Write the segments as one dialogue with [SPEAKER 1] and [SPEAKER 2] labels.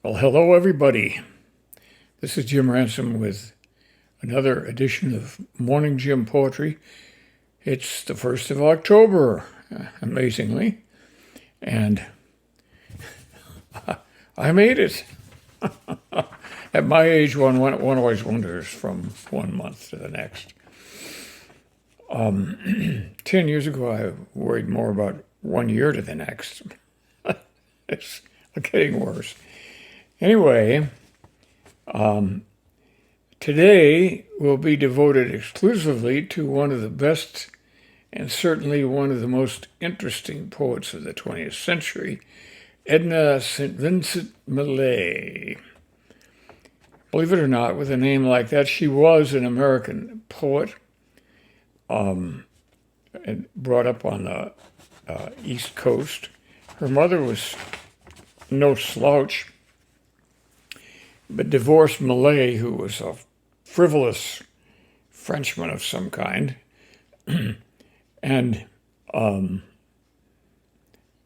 [SPEAKER 1] Well, hello, everybody. This is Jim Ransom with another edition of Morning Jim Poetry. It's the 1st of October, amazingly, and I made it. At my age, one always wonders from one month to the next. 10 years ago, I worried more about 1 year to the next. It's getting worse. Anyway, today will be devoted exclusively to one of the best and certainly one of the most interesting poets of the 20th century, Edna St. Vincent Millay. Believe it or not, with a name like that, she was an American poet, and brought up on the East Coast. Her mother was no slouch, but divorced Millay, who was a frivolous Frenchman of some kind, and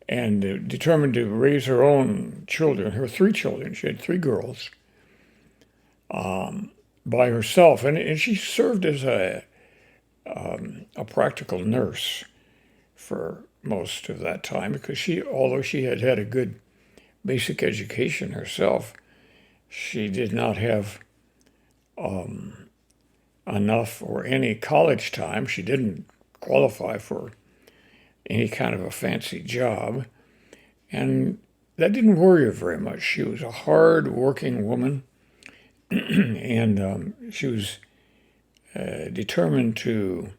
[SPEAKER 1] determined to raise her own children, her three children. She had three girls, by herself, and she served as a practical nurse for most of that time, because although she had had a good basic education herself, she did not have enough or any college time. She didn't qualify for any kind of a fancy job, and that didn't worry her very much. She was a hard-working woman, and she was determined to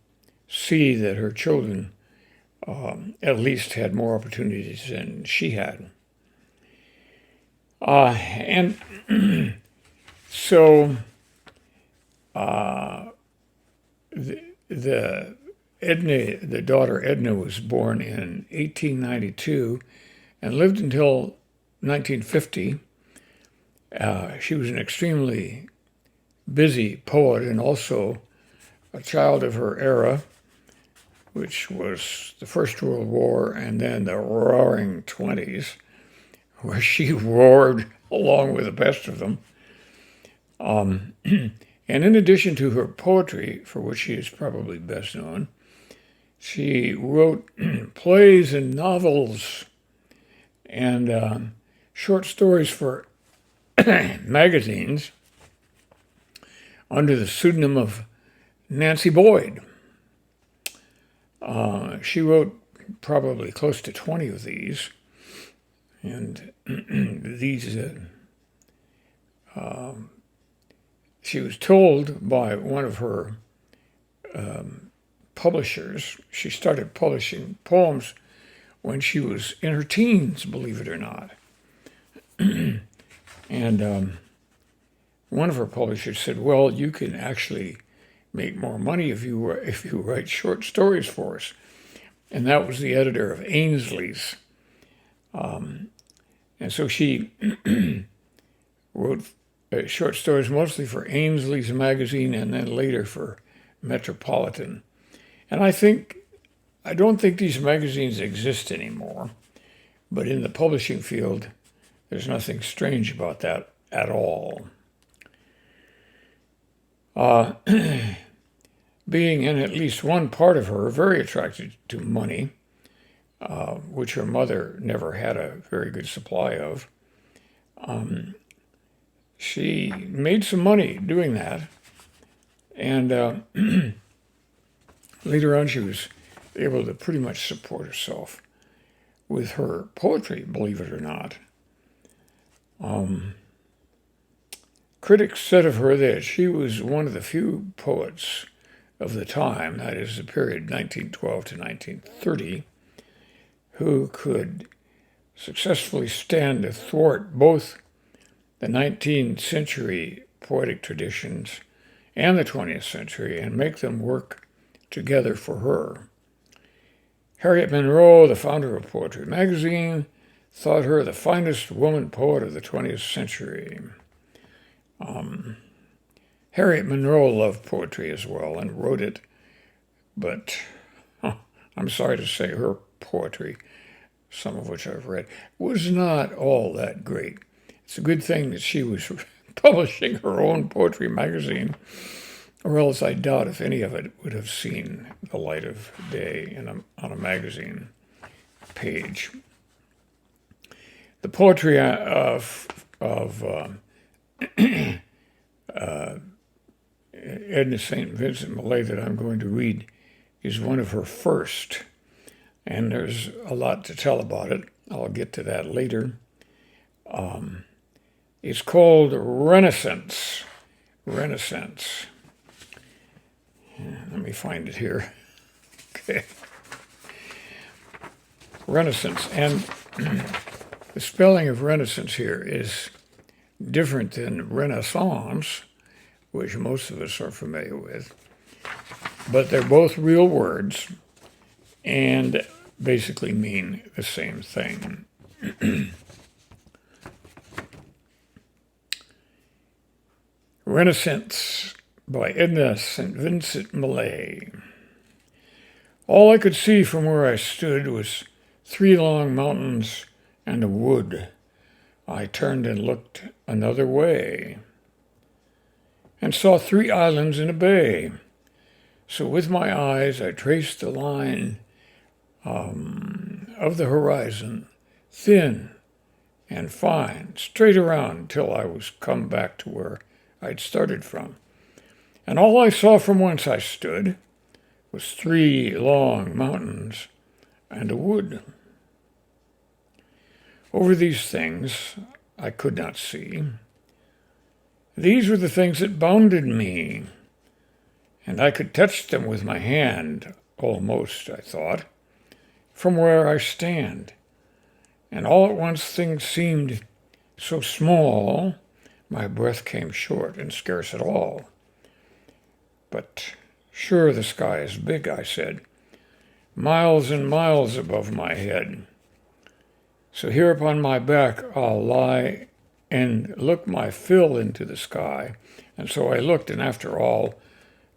[SPEAKER 1] see that her children at least had more opportunities than she had. And so the daughter Edna was born in 1892 and lived until 1950. She was an extremely busy poet and also a child of her era, which was the First World War and then the Roaring '20s, where she roared along with the best of them. And in addition to her poetry, for which she is probably best known, she wrote plays and novels and short stories for magazines under the pseudonym of Nancy Boyd. She wrote probably close to 20 of these, and these she was told by one of her publishers. She started publishing poems when she was in her teens, believe it or not. And one of her publishers said, "Well, you can actually make more money if you write short stories for us." And that was the editor of Ainsley's. And so she wrote short stories mostly for Ainsley's magazine and then later for Metropolitan. And I don't think these magazines exist anymore, but in the publishing field, there's nothing strange about that at all. Being in at least one part of her very attracted to money, which her mother never had a very good supply of, she made some money doing that, and later on she was able to pretty much support herself with her poetry, believe it or not. Critics said of her that she was one of the few poets of the time, that is the period 1912 to 1930, who could successfully stand athwart both the 19th century poetic traditions and the 20th century and make them work together for her. Harriet Monroe, the founder of Poetry magazine, thought her the finest woman poet of the 20th century. Harriet Monroe loved poetry as well and wrote it, but I'm sorry to say her poetry, some of which I've read, was not all that great. It's a good thing that she was publishing her own poetry magazine, or else I doubt if any of it would have seen the light of day on a magazine page. The poetry of Edna St. Vincent Millay that I'm going to read is one of her first, and there's a lot to tell about it. I'll get to that later. It's called Renascence. Renascence. Let me find it here. Okay. Renascence. And the spelling of Renaissance here is different than Renaissance, which most of us are familiar with. But they're both real words and basically mean the same thing. Renascence by Edna St. Vincent Millay. All I could see from where I stood was 3 long mountains and a wood. I turned and looked another way and saw 3 islands in a bay. So with my eyes I traced the line of the horizon, thin and fine, straight around till I was come back to where I'd started from. And all I saw from whence I stood was 3 long mountains and a wood. Over these things I could not see. These were the things that bounded me, and I could touch them with my hand, almost, I thought, from where I stand. And all at once things seemed so small, my breath came short and scarce at all. But sure the sky is big, I said, miles and miles above my head. So here upon my back I'll lie and look my fill into the sky. And so I looked, and after all,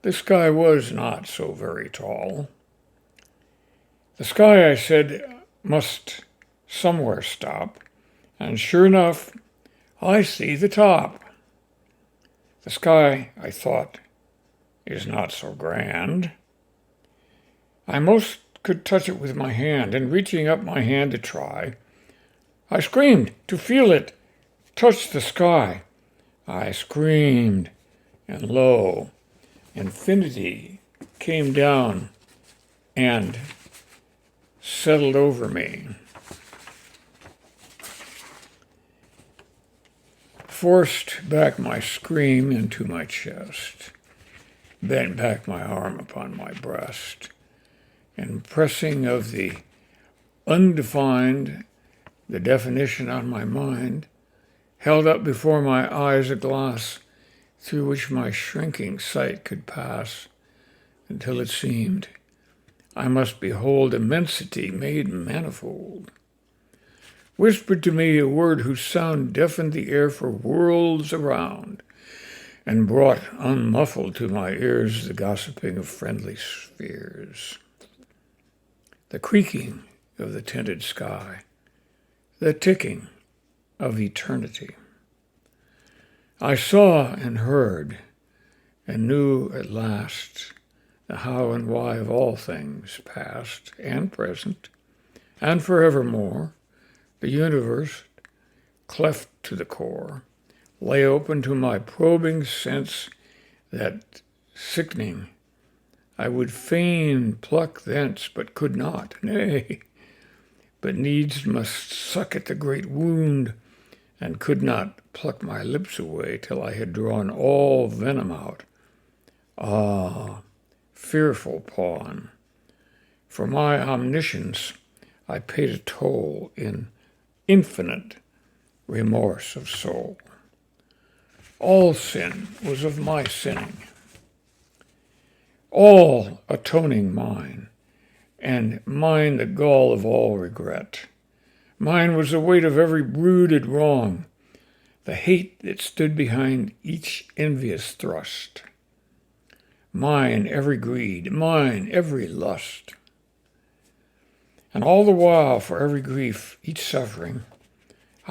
[SPEAKER 1] the sky was not so very tall. The sky, I said, must somewhere stop, and sure enough, I see the top. The sky, I thought, is not so grand. I most could touch it with my hand, and reaching up my hand to try, I screamed to feel it touch the sky. I screamed, and lo, infinity came down and settled over me. Forced back my scream into my chest, bent back my arm upon my breast, and pressing of the undefined, the definition on my mind, held up before my eyes a glass through which my shrinking sight could pass, until it seemed I must behold immensity made manifold. Whispered to me a word whose sound deafened the air for worlds around, and brought unmuffled to my ears the gossiping of friendly spheres, the creaking of the tinted sky, the ticking of eternity. I saw and heard and knew at last the how and why of all things, past and present, and forevermore. The universe, cleft to the core, lay open to my probing sense that, sickening, I would fain pluck thence, but could not, nay, but needs must suck at the great wound, and could not pluck my lips away till I had drawn all venom out. Ah, fearful pawn! For my omniscience I paid a toll in infinite remorse of soul. All sin was of my sinning, all atoning mine, and mine the gall of all regret. Mine was the weight of every brooded wrong, the hate that stood behind each envious thrust. Mine every greed, mine every lust. And all the while, for every grief, each suffering,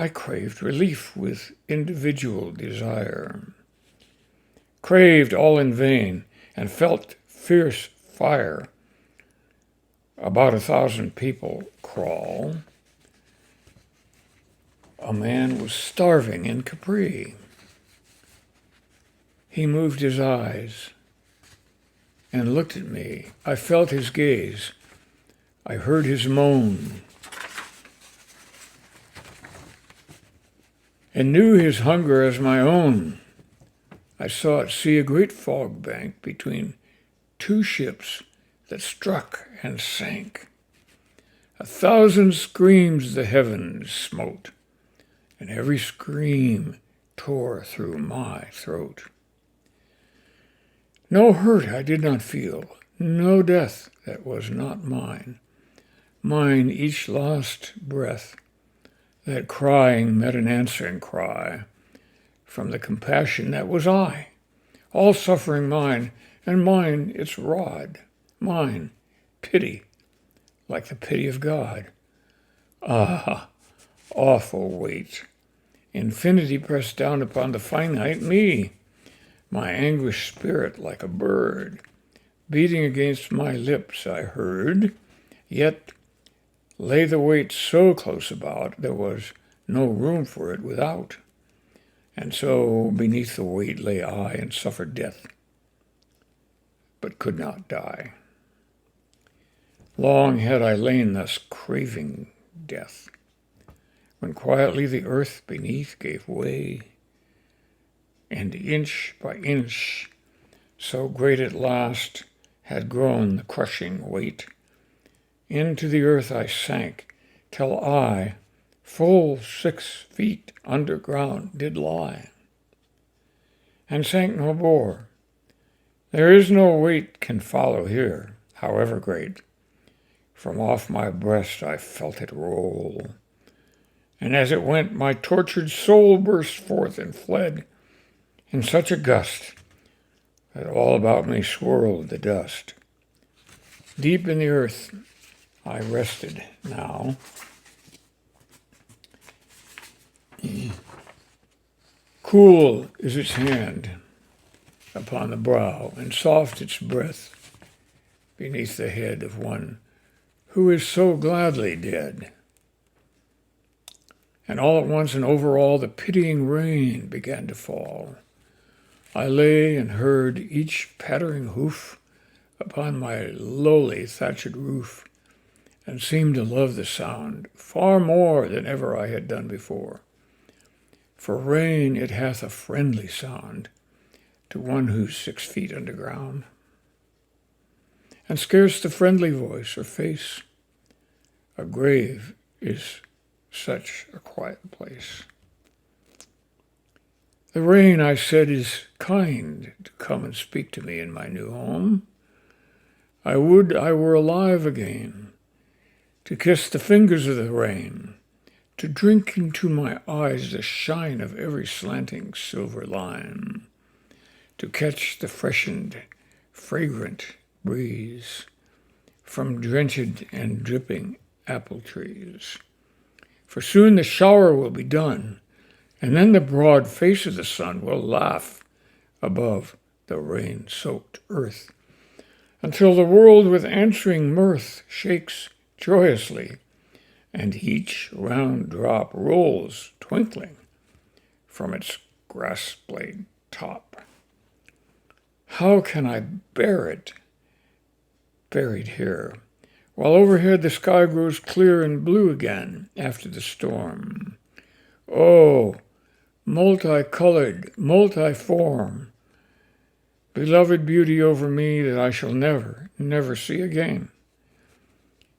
[SPEAKER 1] I craved relief with individual desire, craved all in vain, and felt fierce fire. About 1,000 people crawl. A man was starving in Capri. He moved his eyes and looked at me. I felt his gaze. I heard his moan and knew his hunger as my own. I saw at sea a great fog bank between two ships that struck and sank. 1,000 screams the heavens smote, and every scream tore through my throat. No hurt I did not feel, no death that was not mine. Mine each lost breath. That crying met an answering cry from the compassion that was I. All suffering mine, and mine its rod. Mine pity, like the pity of God. Ah, awful weight. Infinity pressed down upon the finite me. My anguished spirit like a bird, beating against my lips I heard, yet lay the weight so close about there was no room for it without. And so beneath the weight lay I and suffered death, but could not die. Long had I lain thus craving death, when quietly the earth beneath gave way, and inch by inch, so great at last had grown the crushing weight, into the earth I sank, till I, full 6 feet underground, did lie, and sank no more. There is no weight can follow here, however great. From off my breast I felt it roll, and as it went my tortured soul burst forth and fled in such a gust that all about me swirled the dust. Deep in the earth I rested now. Cool is its hand upon the brow, and soft its breath beneath the head of one who is so gladly dead. And all at once and over all the pitying rain began to fall. I lay and heard each pattering hoof upon my lowly thatched roof, and seemed to love the sound far more than ever I had done before. For rain it hath a friendly sound to one who's 6 feet underground, and scarce the friendly voice or face. A grave is such a quiet place. The rain, I said, is kind to come and speak to me in my new home. I would I were alive again, to kiss the fingers of the rain, to drink into my eyes the shine of every slanting silver line, to catch the freshened, fragrant breeze from drenched and dripping apple trees. For soon the shower will be done, and then the broad face of the sun will laugh above the rain-soaked earth, until the world with answering mirth shakes joyously, and each round drop rolls twinkling from its grass-blade top. How can I bear it, buried here, while overhead the sky grows clear and blue again after the storm? Oh, multicolored, multiform, beloved beauty over me that I shall never, never see again.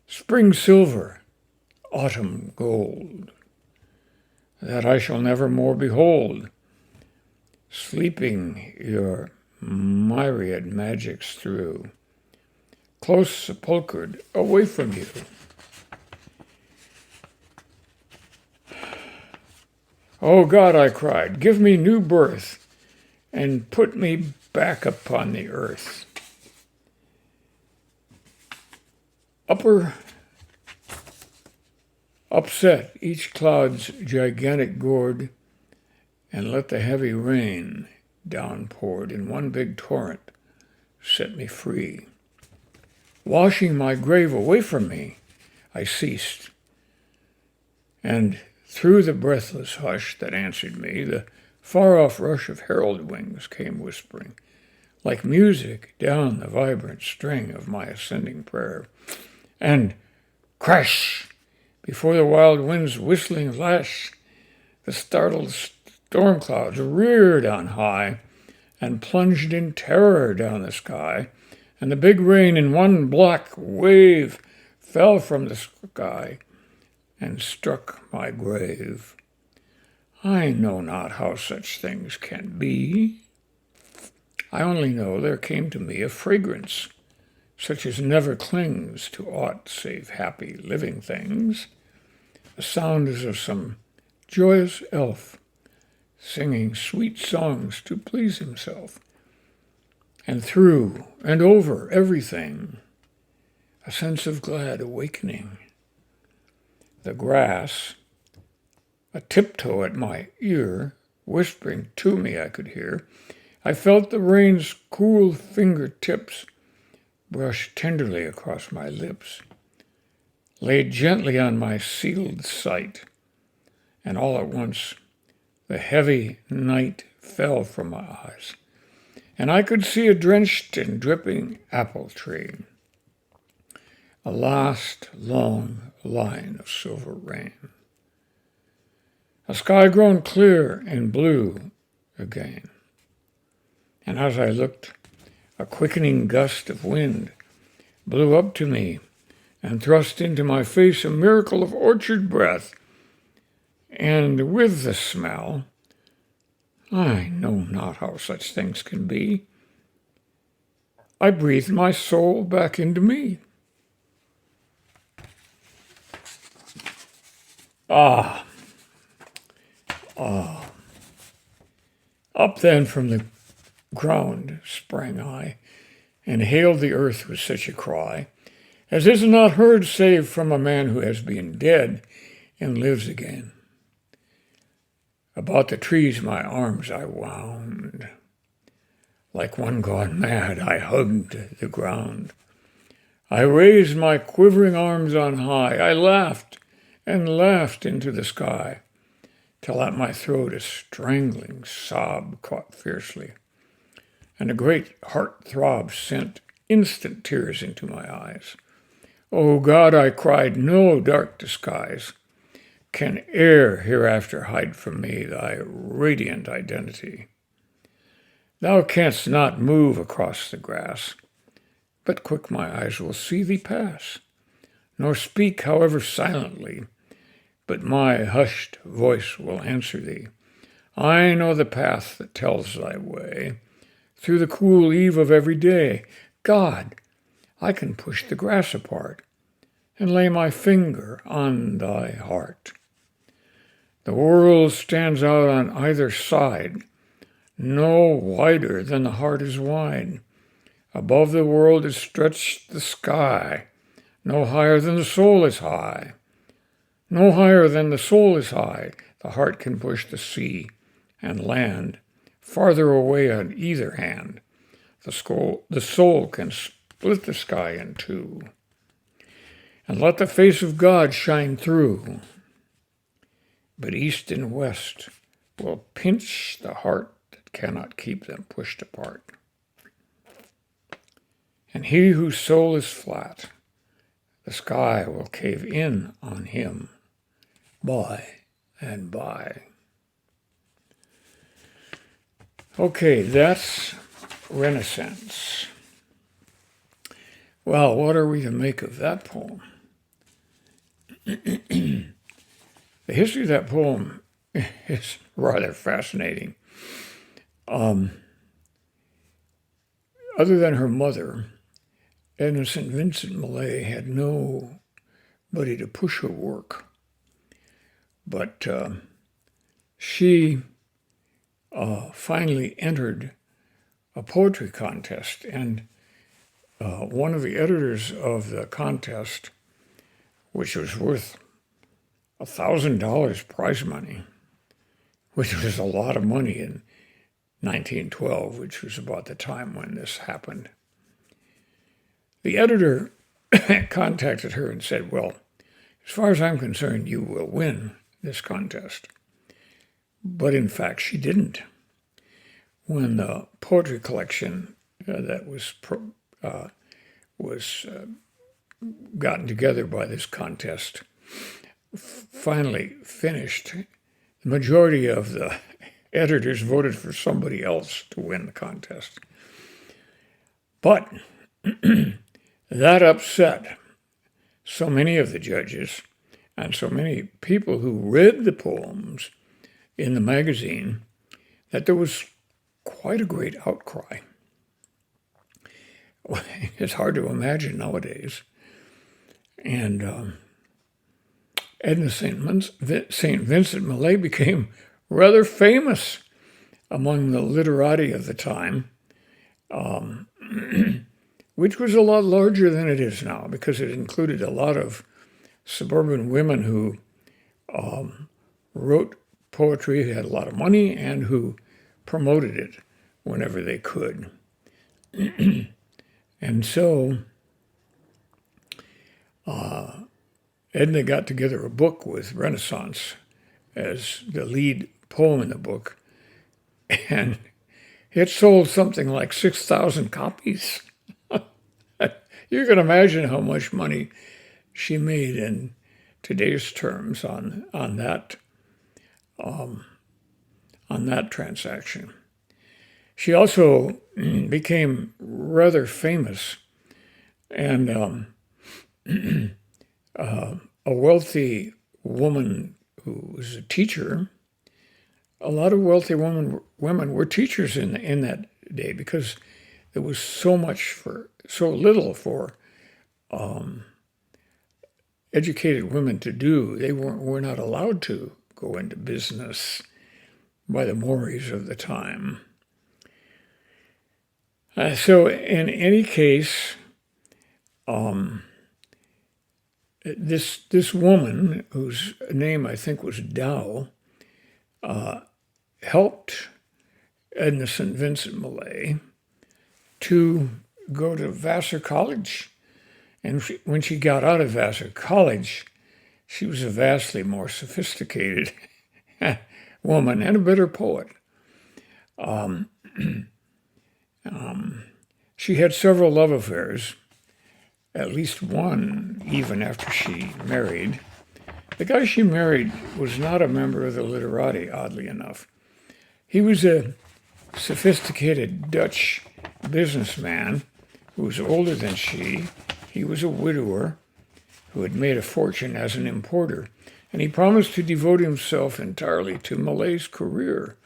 [SPEAKER 1] Spring silver, autumn gold, that I shall never more behold, sleeping your myriad magics through, close sepulchred away from you. Oh God, I cried, give me new birth and put me back upon the earth. Upper upset each cloud's gigantic gourd, and let the heavy rain downpoured in one big torrent set me free. Washing my grave away from me, I ceased, and through the breathless hush that answered me, the far-off rush of herald wings came whispering, like music down the vibrant string of my ascending prayer. And crash! Before the wild wind's whistling lash, the startled storm clouds reared on high and plunged in terror down the sky, and the big rain in one black wave fell from the sky and struck my grave. I know not how such things can be. I only know there came to me a fragrance, such as never clings to aught save happy living things. The sound is of some joyous elf singing sweet songs to please himself. And through and over everything, a sense of glad awakening. The grass, a tiptoe at my ear, whispering to me I could hear. I felt the rain's cool fingertips brush tenderly across my lips, laid gently on my sealed sight, and all at once the heavy night fell from my eyes, and I could see a drenched and dripping apple tree, a last long line of silver rain, a sky grown clear and blue again. And as I looked, a quickening gust of wind blew up to me and thrust into my face a miracle of orchard breath. And with the smell, I know not how such things can be, I breathed my soul back into me. Up then from the ground sprang I, and hailed the earth with such a cry as is not heard save from a man who has been dead and lives again. About the trees my arms I wound. Like one gone mad, I hugged the ground. I raised my quivering arms on high. I laughed and laughed into the sky, till at my throat a strangling sob caught fiercely, and a great heart throb sent instant tears into my eyes. O God, I cried, no dark disguise can e'er hereafter hide from me thy radiant identity. Thou canst not move across the grass, but quick my eyes will see thee pass, nor speak, however silently, but my hushed voice will answer thee. I know the path that tells thy way, through the cool eve of every day. God, I can push the grass apart and lay my finger on thy heart. The world stands out on either side, no wider than the heart is wide. Above the world is stretched the sky, no higher than the soul is high. No higher than the soul is high, the heart can push the sea and land farther away on either hand. The soul can split the sky in two, and let the face of God shine through. But east and west will pinch the heart that cannot keep them pushed apart. And he whose soul is flat, the sky will cave in on him by and by. Okay, that's Renascence. Well, what are we to make of that poem? The history of that poem is rather fascinating. Other than her mother, Edna St. Vincent Millay had nobody to push her work. But she finally entered a poetry contest, and one of the editors of the contest, which was worth $1,000 prize money, which was a lot of money in 1912, which was about the time when this happened. The editor contacted her and said, well, as far as I'm concerned, you will win this contest. But in fact, she didn't. When the poetry collection that was gotten together by this contest finally finished, the majority of the editors voted for somebody else to win the contest. But that upset so many of the judges and so many people who read the poems in the magazine that there was quite a great outcry. It's hard to imagine nowadays. And Edna St. Vincent Millay became rather famous among the literati of the time, which was a lot larger than it is now because it included a lot of suburban women who wrote poetry, had a lot of money, and who promoted it whenever they could. And so Edna got together a book with Renascence as the lead poem in the book, and it sold something like 6,000 copies. You can imagine how much money she made in today's terms on that transaction. She also became rather famous, and a wealthy woman who was a teacher. A lot of wealthy women were teachers in that day because there was so little for educated women to do. They were not allowed to go into business by the mores of the time. So in any case, this woman, whose name I think was Dow, helped Edna St. Vincent Millay to go to Vassar College. And when she got out of Vassar College, she was a vastly more sophisticated woman and a better poet. She had several love affairs, at least one even after she married. The guy she married was not a member of the literati, oddly enough. He was a sophisticated Dutch businessman who was older than she. He was a widower who had made a fortune as an importer, and he promised to devote himself entirely to Millay's career,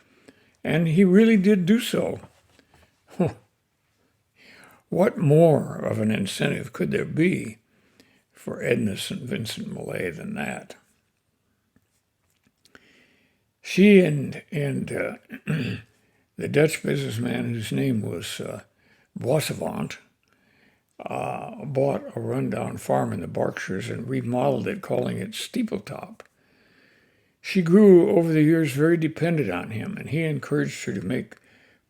[SPEAKER 1] and he really did do so. What more of an incentive could there be for Edna St. Vincent Millay than that? She and the Dutch businessman, whose name was Boissevant, bought a rundown farm in the Berkshires and remodeled it, calling it Steepletop. She grew over the years very dependent on him, and he encouraged her to make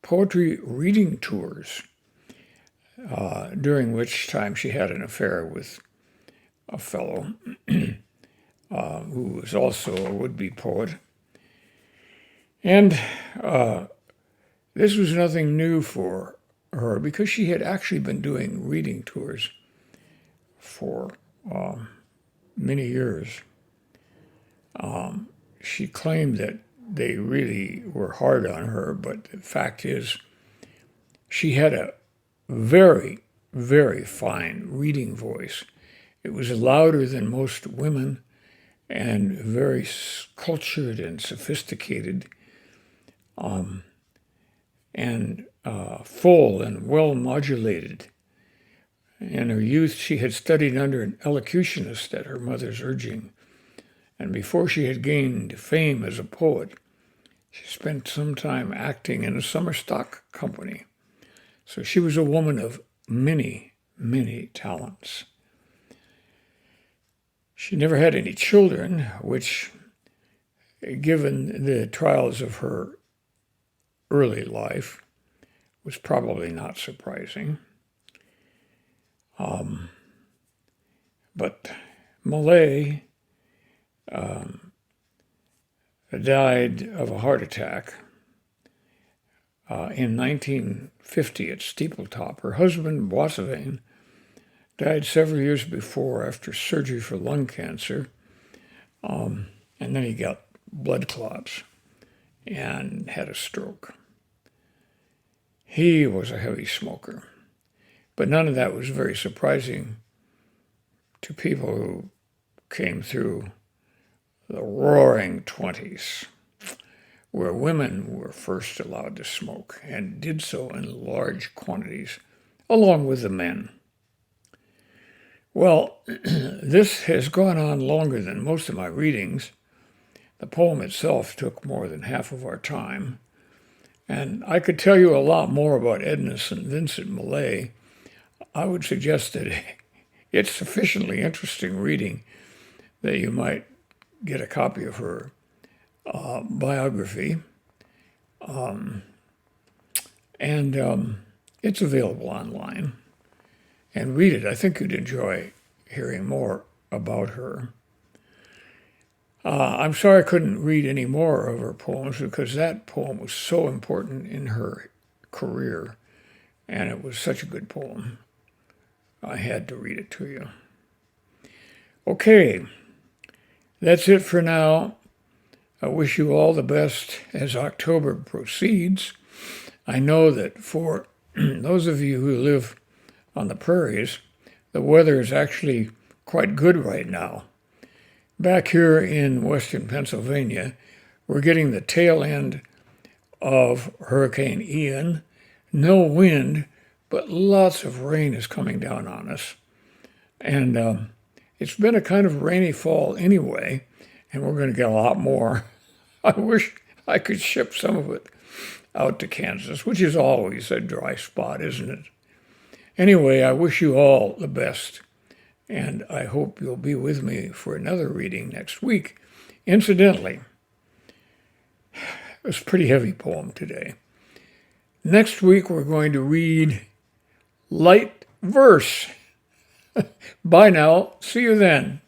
[SPEAKER 1] poetry reading tours, during which time she had an affair with a fellow who was also a would-be poet. And this was nothing new for her because she had actually been doing reading tours for many years. She claimed that they really were hard on her, but the fact is she had a very, very fine reading voice. It was louder than most women and very cultured and sophisticated, and full and well modulated. In her youth, she had studied under an elocutionist at her mother's urging, and before she had gained fame as a poet, she spent some time acting in a summer stock company. So she was a woman of many, many talents. She never had any children, which, given the trials of her early life, was probably not surprising. But Millay died of a heart attack in 1950 at Steepletop. Her husband, Boissevin, died several years before after surgery for lung cancer, and then he got blood clots and had a stroke. He was a heavy smoker, but none of that was very surprising to people who came through the roaring 20s, where women were first allowed to smoke and did so in large quantities, along with the men. Well, this has gone on longer than most of my readings. The poem itself took more than half of our time, and I could tell you a lot more about Edna and Vincent Millay. I would suggest that it's sufficiently interesting reading that you might get a copy of her biography, and it's available online. And read it. I think you'd enjoy hearing more about her. I'm sorry I couldn't read any more of her poems because that poem was so important in her career, and it was such a good poem. I had to read it to you. Okay, that's it for now. I wish you all the best as October proceeds. I know that for those of you who live on the prairies, the weather is actually quite good right now. Back here in western Pennsylvania, we're getting the tail end of Hurricane Ian. No wind, but lots of rain is coming down on us. And it's been a kind of rainy fall anyway, and we're going to get a lot more. I wish I could ship some of it out to Kansas, which is always a dry spot, isn't it? Anyway, I wish you all the best, and I hope you'll be with me for another reading next week. Incidentally, it was a pretty heavy poem today. Next week, we're going to read light verse. Bye now. See you then.